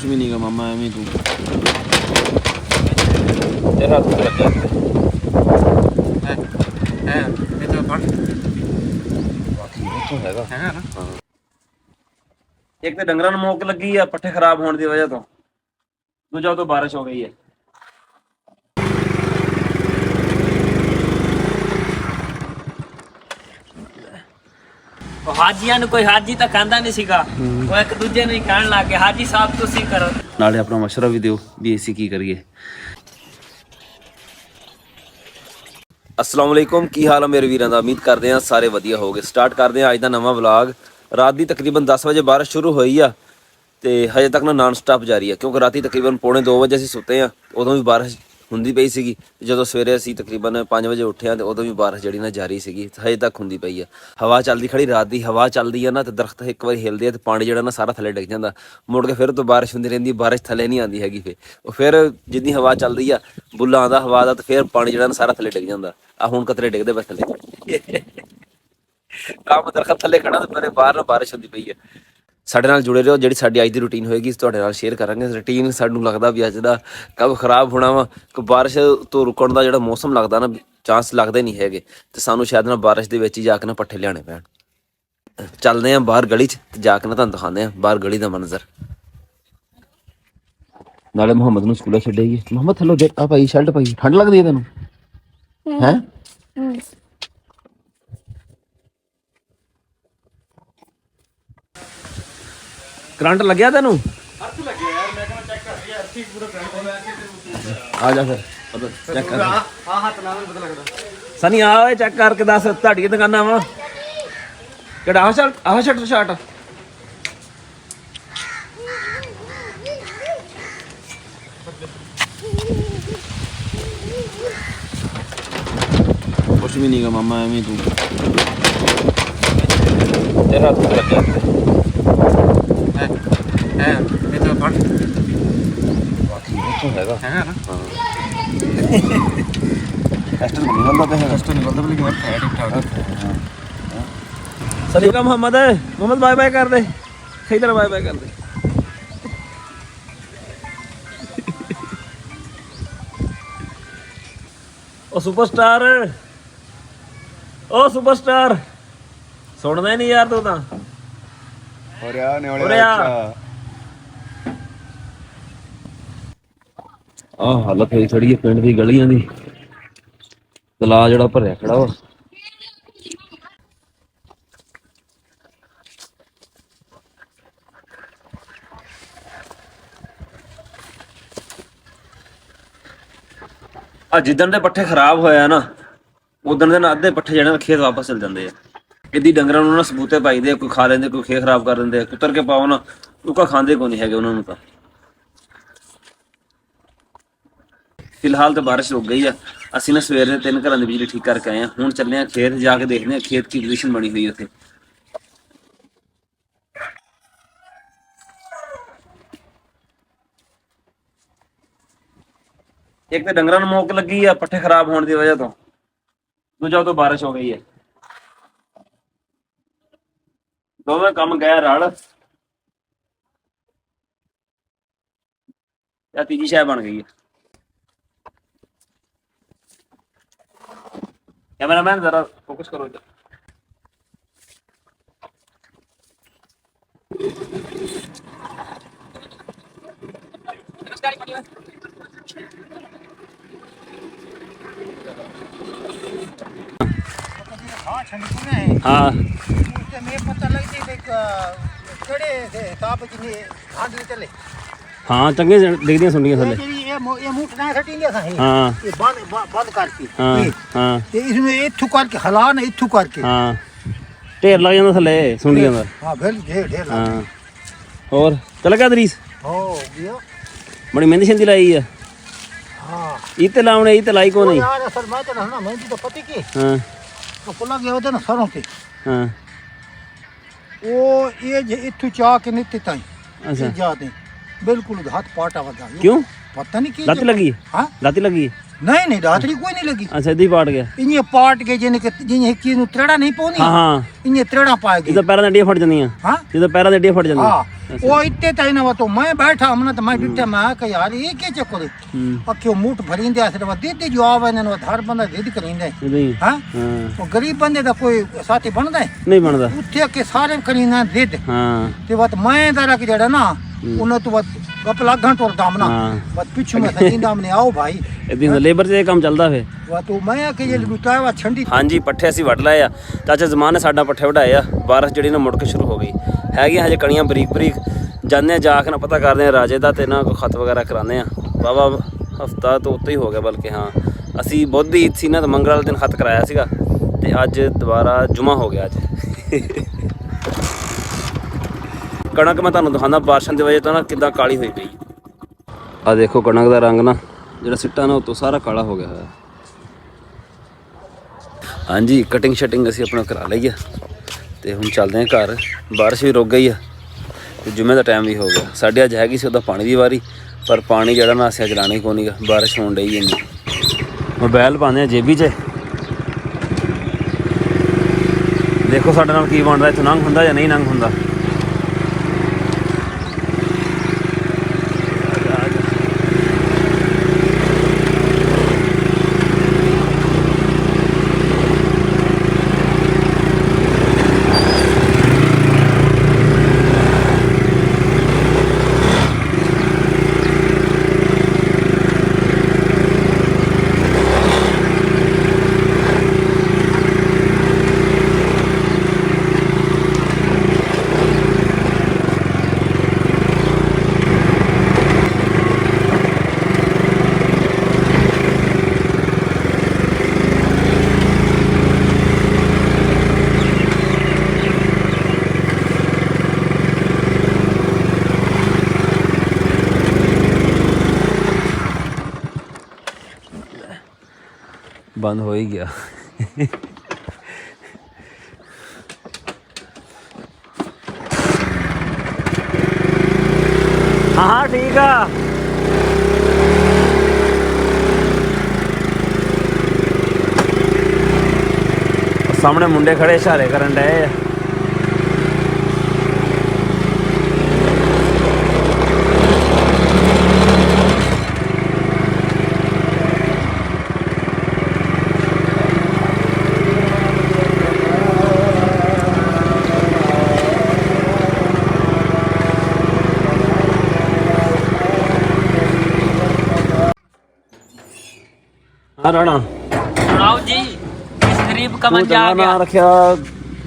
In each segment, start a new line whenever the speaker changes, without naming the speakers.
भी नहीं गा मामा एवं तू तेरा हथ लग गया है ये तो पढ़ बाकी वो तो हैगा है ना। हां एक तो डंगरां नूं मोक लगी है पट्ठे खराब होने की वजह तो दूजा तो बारिश हो गई है।
ਹਾਜੀਆਂ ਨੂੰ ਕੋਈ ਹਾਜੀ ਤਾਂ ਖਾਂਦਾ ਨਹੀਂ ਸੀਗਾ ਉਹ ਇੱਕ ਦੂਜੇ ਨੂੰ ਹੀ ਕਹਿਣ ਲੱਗ ਗਏ ਹਾਜੀ ਸਾਹਿਬ ਤੁਸੀਂ ਕਰੋ
ਨਾਲੇ ਆਪਣਾ ਮਸ਼ਵਰਾ ਵੀ ਦਿਓ ਵੀ ਅਸੀਂ ਕੀ ਕਰੀਏ। अस्सलाम वालेकुम की हाल है मेरे वीरों का उम्मीद करते हैं सारे वधिया हो गए। स्टार्ट करते हैं अज का नवा व्लॉग। रात की तकरीबन 10 बजे बारिश शुरू हुई है तो हजे तक ना नॉन स्टॉप जारी है क्योंकि रात तकरीबन 1:45 बजे असीं सुते हैं उदों भी बारिश हुंदी पई सीगी। जो सवेरे असीं तकरीबन 5 बजे उठे हैं तो उदों भी बारिश जिहड़ी ना जारी सीगी हजे तक हुंदी पई है। हवा चलदी खड़ी रात की हवा चलदी है ना तो दरख्त एक बार हिलदे तो पानी जिहड़ा ना सारा थल्ले डिग जांदा मुड़ के फिर तो बारिश हुंदी रहिंदी बारिश थल्ले नहीं आंदी हैगी फिर जिन्नी हवा चलदी आ बुल्ला आंदा हवा दा तो फिर पानी जिहड़ा ना सारा थल्ले डिग जांदा। आ हुण कतरे डिगदे बस थल्ले काम दरख्त थल्ले खड़ा तो मेरे बाहर ना बारिश हुंदी पई है। ਸਾਡੇ ਨਾਲ ਜੁੜੇ ਰਹੋ ਜਿਹੜੀ ਸਾਡੀ ਅੱਜ ਦੀ ਰੂਟੀਨ ਹੋਏਗੀ ਤੁਹਾਡੇ ਨਾਲ ਸ਼ੇਅਰ ਕਰਾਂਗੇ। ਰੂਟੀਨ ਸਾਨੂੰ ਲੱਗਦਾ ਵੀ ਅੱਜ ਦਾ ਕਬ ਖਰਾਬ ਹੋਣਾ ਵਾ ਕਿ ਬਾਰਿਸ਼ ਤੋਂ ਰੁਕਣ ਦਾ ਜਿਹੜਾ ਮੌਸਮ ਲੱਗਦਾ ਨਾ ਚਾਂਸ ਲੱਗਦੇ ਨਹੀਂ ਹੈਗੇ ਤੇ ਸਾਨੂੰ ਸ਼ਾਇਦ ਨਾ ਬਾਰਿਸ਼ ਦੇ ਵਿੱਚ ਹੀ ਜਾ ਕੇ ਨਾ ਪੱਠੇ ਲਿਆਣੇ ਪੈਣ। ਚੱਲਦੇ ਆਂ ਬਾਹਰ ਗਲੀ 'ਚ ਤੇ ਜਾ ਕੇ ਨਾ ਤੁਹਾਨੂੰ ਦਿਖਾਉਂਦੇ ਆਂ ਬਾਹਰ ਗਲੀ ਦਾ ਮੰਜ਼ਰ। ਨਾਲੇ ਮੁਹੰਮਦ ਨੂੰ ਸਕੂਲੇ ਛੱਡੇਗੀ। ਮੁਹੰਮਦ ਥੱਲੋਂ ਦੇਖ ਆ ਭਾਈ ਸ਼ਰਟ ਪਾਈ ਠੰਡ ਲੱਗਦੀ ਹੈ ਤੈਨੂੰ ਹੈ करंट लग गया तेन आ जा फिर चेक कर सनी आ चेक करके दस तुहाडी दुकाना वा किहड़ा आह शर्ट शर्ट कुछ भी नहीं गा मामा एवं तू तेरा हथ लग गया है ये तो पढ़ बाकी वो तो हैगा है ना। हां टेस्ट नहीं बनता है टेस्ट नहीं बनता लेकिन है ठीक ठाक। सही का मोहम्मद बाय बाय कर दे सही तरह बाय बाय कर दे। ओ सुपरस्टार सुनना ही नहीं यार तू तो हालत हुई थोड़ी है पिंड दी गलियां दी तला जड़ा भरिया खड़ा वा जिदन दे पट्ठे खराब होया ना उदन दे अद्धे पट्ठे जेहड़े खेत वापस चल जांदे आ। इदी डंगरां नूं ना सबूते पाई दे कोई खा लेंदे कोई खेत खराब कर देंदे कुतर के पाओ ना उका खांदे कोई नहीं है उन्होंने तो। फिलहाल तो बारिश रुक गई है असीं ना सवेरे 3 घरां दी बिजली ठीक करके आए हैं हुण चले हैं खेत जाके देखने हैं खेत की पोजीशन बनी हुई है उत्थे। एक तो डंगरां नूं मोक लगी है पट्ठे खराब होने की वजह तो दूजा तो बारिश हो गई है दोवें काम गया रल या तीजी शाय बन गई है। कैमरामैन जरा फोकस करो इधर। हाँ हाँ चंगे दिखदियां सुनियां थल्ले ये मूठ ना सटिंगे सा है हां ये बंद करके हां हां ते इसमें इथु करके हलान इथु करके हां ढेर लग जांदा थल्ले सुनियां दा हां फिर ढेर हां और चल गया दरीस हो गया बड़ी मेहंदी शंदी लाई है हां इते लावणे इते लाई को नहीं यार असल मैं तो ना मेहंदी तो पति की हां तो पुला गया होता ना सरों के हां वो ये इथु चा के नीति ताई अच्छा जाते बिल्कुल हाथ पाटा वदा क्यों पता नहीं की लाती लगी हां लाती लगी नहीं दातरी कोई नहीं लगी अच्छा इदी पाट गया इने पाट के जिने की नु त्रेड़ा नहीं पाउनी हां हां इने त्रेड़ा पा गई इधर पैरां दी अड्डियां फट जांदियां हां इधर पैरां दी अड्डियां फट जांदियां हां
वो इतने टाइम ना तो मैं बैठा हमने तो मैं डिटे मैं कि यार ये क्या चक्कर है क्यों मुठ भरींदे सिर्फ दीदी जो आवे ने हर बंदा दीदी करींदे हां वो गरीब बंदे दा कोई साथी बनदा है
नहीं बनदा
उठे के सारे करीना दीद
हां
ते बात मैं जरा के जड़ा ना उन्हें तो बात गप लाग घंटों दामना बात पीछे में सही दाम ने आओ भाई
ਇਦਾਂ ਦਾ ਲੇਬਰ 'ਚ ਇਹ ਕੰਮ ਚੱਲਦਾ ਫੇ
वा तो मैं के ये लुटाया वा छंडी
ਹਾਂਜੀ ਪੱਠੇ ਅਸੀਂ ਵੱਢ ਲਏ ਆ ਚਾਚਾ ਜ਼ਮਾਨ ਨੇ ਸਾਡਾ ਪੱਠੇ ਵਢਾਏ ਆ ਬਾਰਿਸ਼ ਜਿਹੜੀ ਨਾ ਮੁੜ ਕੇ ਸ਼ੁਰੂ ਹੋ ਗਈ ਹੈਗੀਆਂ ਹਜੇ ਕਣੀਆਂ ਬਰੀਕ ਬਰੀਕ ਜਾਂਦੇ ਆ ਜਾ ਕੇ ਨਾ ਪਤਾ ਕਰਦੇ ਆ ਰਾਜੇ ਦਾ ਤੇ ਨਾ ਕੋਈ ਖਤ ਵਗੈਰਾ ਕਰਾਉਂਦੇ ਆ ਵਾਹਵਾ ਹਫਤਾ ਤੋਂ ਉੱਤੇ ਹੀ ਹੋ ਗਿਆ ਬਲਕਿ ਹਾਂ ਅਸੀਂ ਬੁੱਧ ਦੀ ਈਦ ਸੀ ਨਾ ਤਾਂ ਮੰਗਲ ਵਾਲੇ ਦਿਨ ਖਤ ਕਰਾਇਆ ਸੀਗਾ ਤੇ ਅੱਜ ਦੁਬਾਰਾ ਜੁਮਾ ਹੋ ਗਿਆ ਅੱਜ ਕਣਕ ਮੈਂ ਤੁਹਾਨੂੰ ਦਿਖਾਉਂਦਾ ਬਾਰਿਸ਼ਾਂ ਦੀ ਵਜ੍ਹਾ ਤੋਂ ਨਾ ਕਿੱਦਾਂ ਕਾਲੀ ਹੋਈ ਪਈ ਆ ਦੇਖੋ ਕਣਕ ਦਾ ਰੰਗ ਨਾ ਜਿਹੜਾ ਸਿੱਟਾ ਨਾ ਉਤੋਂ ਸਾਰਾ ਕਾਲਾ ਹੋ ਗਿਆ ਹੋਇਆ ਹਾਂਜੀ ਕਟਿੰਗ ਸ਼ਟਿੰਗ ਅਸੀਂ ਆਪਣਾ ਕਰਾ ਲਈ ਆ ਤੇ ਹੁਣ ਚੱਲਦੇ ਹਾਂ ਘਰ ਬਾਰਿਸ਼ ਵੀ ਰੁਕ ਗਈ ਆ ਤੇ ਜੁਮੇ ਦਾ ਟਾਈਮ ਵੀ ਹੋ ਗਿਆ ਸਾਡੇ ਅੱਜ ਹੈਗੀ ਸੀ ਉਹਦਾ ਪਾਣੀ ਦੀ ਵਾਰੀ ਪਰ ਪਾਣੀ ਜਿਹੜਾ ਨਾ ਅਸੀਂ ਚਲਾਣਾ ਹੀ ਕੋਈ ਨਹੀਂਗਾ ਬਾਰਿਸ਼ ਹੋਣ ਡਈ ਇੰਨੀ ਮੋਬਾਈਲ ਪਾਉਂਦੇ ਆ ਜੇਬੀ 'ਚ ਦੇਖੋ ਸਾਡੇ ਨਾਲ ਕੀ ਬਣਦਾ ਇੱਥੋਂ ਲੰਘ ਹੁੰਦਾ ਜਾਂ ਨਹੀਂ ਲੰਘ ਹੁੰਦਾ बंद हो ही गया हाँ ठीक है सामने मुंडे खड़े इशारे करन डे राणा
सुनाओ जी इस गरीब का मन जा गया
रखा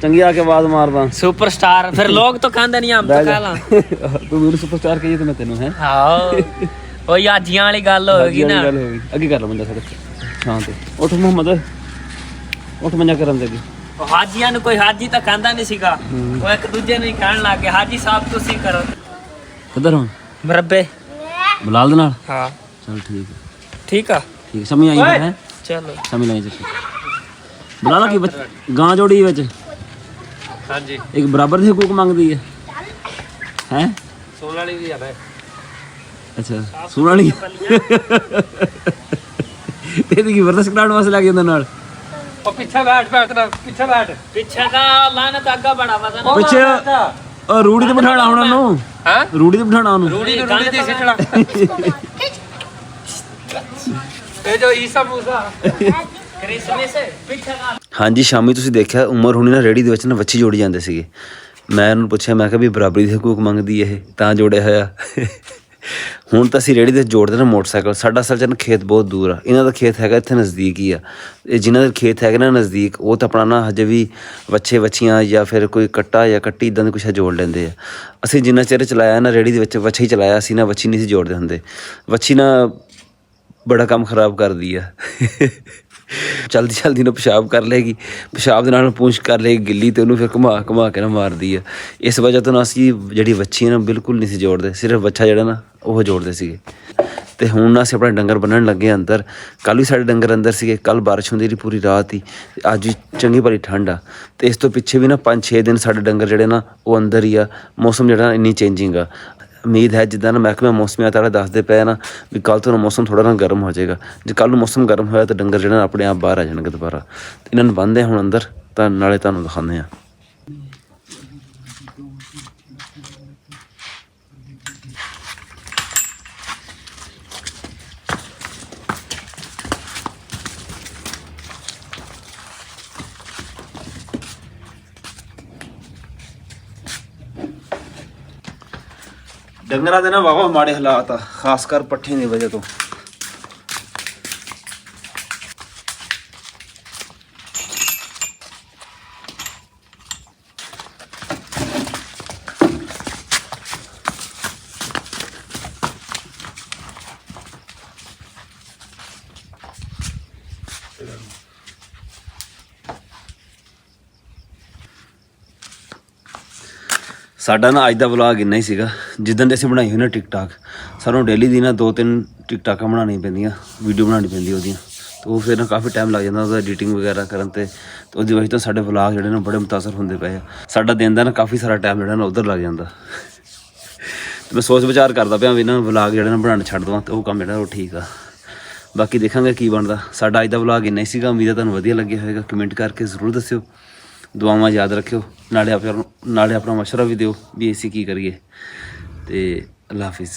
चंगी आके आवाज मारदा
सुपरस्टार फिर लोग तो कहंदे नहीं हम तो कहला
तू मेरे सुपरस्टार कही तो मैं तेनू है
आओ ओ याजियां वाली गल होगी ना
अगे कर लो बंदा सड़क हां ते उठ मोहम्मद उठ मन्या करन दे
हाजियां नु कोई हाजी तो कहंदा नहीं सीगा वो एक दूजे ਨੂੰ ਹੀ ਕਹਿਣ ਲੱਗ ਗਏ ਹਾਜੀ ਸਾਹਿਬ ਤੁਸੀਂ ਕਰੋ
किधर हो
ਮਰਬੇ
बिलाल दे नाल
हां
चल ठीक है
ठीक है
ठीक समझ आई है
चलो
समझ लाई चक्कर बिलाल की गां जोड़ी विच
हां जी
एक बराबर दी हुकूक मांगदी है हैं
सोल वाली भी है
अच्छा सुन वाली तेरी की बर्दाश्त कराने वास्ते लग ਜਾਂਦਾ ਨਾਲ
ओ पीछे बैठ पीछे का लानत आगा बड़ा वजन
ਪਿੱਛੇ ਉਹ ਰੂੜੀ ਤੇ ਬਿਠਾਣਾ ਹੁਣ ਉਹਨੂੰ
हां
ਰੂੜੀ ਤੇ ਬਿਠਾਣਾ ਉਹਨੂੰ
रूड़ी दी सिटड़ा ਇਹ ਜੋ ਈਸਾ ਮੂਸਾ ਕ੍ਰਿਸਮਸ ਪੀਛੇ का
ਹਾਂਜੀ ਸ਼ਾਮੀ ਤੁਸੀਂ ਦੇਖਿਆ ਉਮਰ ਹੁਣੀ ਨਾ ਰੇੜੀ ਦੇ ਵਿੱਚ ਨਾ ਵੱਛੀ ਜੋੜੀ ਜਾਂਦੇ ਸੀਗੇ ਮੈਂ ਉਹਨੂੰ ਪੁੱਛਿਆ ਮੈਂ ਕਿਹਾ ਵੀ ਬਰਾਬਰੀ ਦੀ ਹਕੂਕ ਮੰਗਦੀ ਇਹ ਤਾਂ ਜੋੜਿਆ ਹੋਇਆ ਹੁਣ ਤਾਂ ਅਸੀਂ ਰੇੜੀ ਦੇ ਜੋੜਦੇ ਨਾ ਮੋਟਰਸਾਈਕਲ ਸਾਡਾ ਅਸਲ 'ਚ ਨਾ ਖੇਤ ਬਹੁਤ ਦੂਰ ਆ ਇਹਨਾਂ ਦਾ ਖੇਤ ਹੈਗਾ ਇੱਥੇ ਨਜ਼ਦੀਕ ਹੀ ਆ ਇਹ ਜਿਨ੍ਹਾਂ ਦੇ ਖੇਤ ਹੈਗੇ ਨਾ ਨਜ਼ਦੀਕ ਉਹ ਤਾਂ ਆਪਣਾ ਨਾ ਹਜੇ ਵੀ ਵੱਛੇ ਵੱਛੀਆਂ ਜਾਂ ਫਿਰ ਕੋਈ ਕੱਟਾ ਜਾਂ ਕੱਟੀ ਇੱਦਾਂ ਦੇ ਕੁਛ ਜੋੜ ਲੈਂਦੇ ਆ ਅਸੀਂ ਜਿੰਨਾ ਚਿਰ ਚਲਾਇਆ ਨਾ ਰੇੜੀ ਦੇ ਵਿੱਚ ਵੱਛਾ ਹੀ ਚਲਾਇਆ ਸੀ ਨਾ ਵੱਛੀ ਨਹੀਂ ਸੀ ਜੋੜਦੇ ਹੁੰਦੇ ਵੱਛੀ ਨਾ ਬੜਾ ਕੰਮ ਖਰਾਬ ਕਰਦੀ ਆ ਜਲਦੀ ਜਲਦੀ ਨੂੰ ਪਿਸ਼ਾਬ ਕਰ ਲਏਗੀ ਪਿਸ਼ਾਬ ਦੇ ਨਾਲ ਪੂੰਛ ਕਰ ਲਏਗੀ ਗਿੱਲੀ ਤੇ ਉਹਨੂੰ ਫਿਰ ਘੁਮਾ ਕੇ ਨਾ ਮਾਰਦੀ ਆ ਇਸ ਵਜ੍ਹਾ ਤੋਂ ਨਾ ਅਸੀਂ ਜਿਹੜੀ ਵੱਛੀ ਨਾ ਬਿਲਕੁਲ ਨਹੀਂ ਸੀ ਜੋੜਦੇ ਸਿਰਫ ਵੱਛਾ ਜਿਹੜਾ ਨਾ ਉਹ ਜੋੜਦੇ ਸੀਗੇ ਤੇ ਹੁਣ ਨਾ ਅਸੀਂ ਆਪਣੇ ਡੰਗਰ ਬੰਨਣ ਲੱਗੇ ਅੰਦਰ ਕੱਲ੍ਹ ਵੀ ਸਾਡੇ ਡੰਗਰ ਅੰਦਰ ਸੀਗੇ ਕੱਲ੍ਹ ਬਾਰਿਸ਼ ਹੁੰਦੀ ਰਹੀ ਪੂਰੀ ਰਾਤ ਹੀ ਅੱਜ ਵੀ ਚੰਗੀ ਭਲੀ ਠੰਡ ਆ ਤੇ ਇਸ ਤੋਂ ਪਿੱਛੇ ਵੀ ਨਾ 5-6 ਦਿਨ ਸਾਡੇ ਡੰਗਰ ਜਿਹੜੇ ਨਾ ਉਹ ਅੰਦਰ ਹੀ ਆ ਮੌਸਮ ਜਿਹੜਾ ਇੰਨੀ ਚੇਂਜਿੰਗ ਆ ਉਮੀਦ ਹੈ ਜਿੱਦਾਂ ਨਾ ਮਹਿਕਮਾ ਮੌਸਮੀਆਤ ਵਾਲੇ ਦੱਸਦੇ ਪਏ ਨਾ ਵੀ ਕੱਲ੍ਹ ਤੋਂ ਮੌਸਮ ਥੋੜ੍ਹਾ ਨਾ ਗਰਮ ਹੋ ਜਾਏਗਾ ਜੇ ਕੱਲ੍ਹ ਨੂੰ ਮੌਸਮ ਗਰਮ ਹੋਇਆ ਤਾਂ ਡੰਗਰ ਜਿਹੜਾ ਆਪਣੇ ਆਪ ਬਾਹਰ ਆ ਜਾਣਗੇ ਦੁਬਾਰਾ ਇਹਨਾਂ ਨੂੰ ਬੰਨ੍ਹਦੇ ਹੁਣ ਅੰਦਰ ਤਾਂ ਨਾਲੇ ਤੁਹਾਨੂੰ ਦਿਖਾਉਂਦੇ ਹਾਂ ਡੰਗਰਾਂ ਦੇ ਨਾ ਵਾਵਾ ਮਾੜੇ ਹਾਲਾਤ ਆ, ਖਾਸ ਕਰ ਪੱਠੇ ਦੀ ਵਜ੍ਹਾ ਤੋਂ। ਸਾਡਾ ਨਾ ਅੱਜ ਦਾ ਵਲੌਗ ਇੰਨਾ ਹੀ ਸੀਗਾ। ਜਿੱਦਣ ਦੇ ਅਸੀਂ ਬਣਾਈ ਹੋਈ ਨਾ ਟਿਕਟਾਕ, ਸਾਨੂੰ ਡੇਲੀ ਦੀ ਨਾ 2-3 ਟਿਕਟਾਕਾਂ ਬਣਾਉਣੀਆਂ ਪੈਂਦੀਆਂ, ਵੀਡੀਓ ਬਣਾਉਣੀ ਪੈਂਦੀ ਉਹਦੀਆਂ, ਤੇ ਉਹ ਫਿਰ ਨਾ ਕਾਫੀ ਟਾਈਮ ਲੱਗ ਜਾਂਦਾ ਉਹਦਾ ਐਡੀਟਿੰਗ ਵਗੈਰਾ ਕਰਨ ਤੇ ਉਹਦੀ ਵਜ੍ਹਾ ਤੋਂ ਸਾਡੇ ਵਲੌਗ ਜਿਹੜੇ ਨੇ ਬੜੇ ਮੁਤਾਸਰ ਹੁੰਦੇ ਪਏ ਆ। ਸਾਡਾ ਦਿਨ ਦਾ ਨਾ ਕਾਫੀ ਸਾਰਾ ਟਾਈਮ ਜਿਹੜਾ ਨਾ ਉੱਧਰ ਲੱਗ ਜਾਂਦਾ। ਤੇ ਮੈਂ ਸੋਚ ਵਿਚਾਰ ਕਰਦਾ ਪਿਆ ਵੀ ਇਹਨਾਂ ਨੂੰ ਵਲੌਗ ਜਿਹੜੇ ਨਾ ਬਣਾਉਣੇ ਛੱਡ ਦਵਾਂ, ਤੇ ਉਹ ਕੰਮ ਜਿਹੜਾ ਉਹ ਠੀਕ ਆ। ਬਾਕੀ ਦੇਖਾਂਗੇ ਕੀ ਬਣਦਾ। ਸਾਡਾ ਅੱਜ ਦਾ ਵਲੌਗ ਇੰਨਾ ਹੀ ਸੀਗਾ। ਉਮੀਦ ਹੈ ਤੁਹਾਨੂੰ ਵਧੀਆ ਲੱਗਿਆ ਹੋਵੇਗਾ। ਕਮੈਂਟ ਕਰਕੇ ਜ਼ਰੂਰ ਦੱਸਿਓ। ਦੁਆਵਾਂ ਯਾਦ ਰੱਖਿਓ, ਨਾਲੇ ਆਪਣਾ ਮਸ਼ਵਰਾ ਵੀ ਦਿਓ ਵੀ ਅਸੀਂ ਕੀ ਕਰੀਏ। ਤੇ ਅੱਲਾ ਹਾਫਿਜ਼।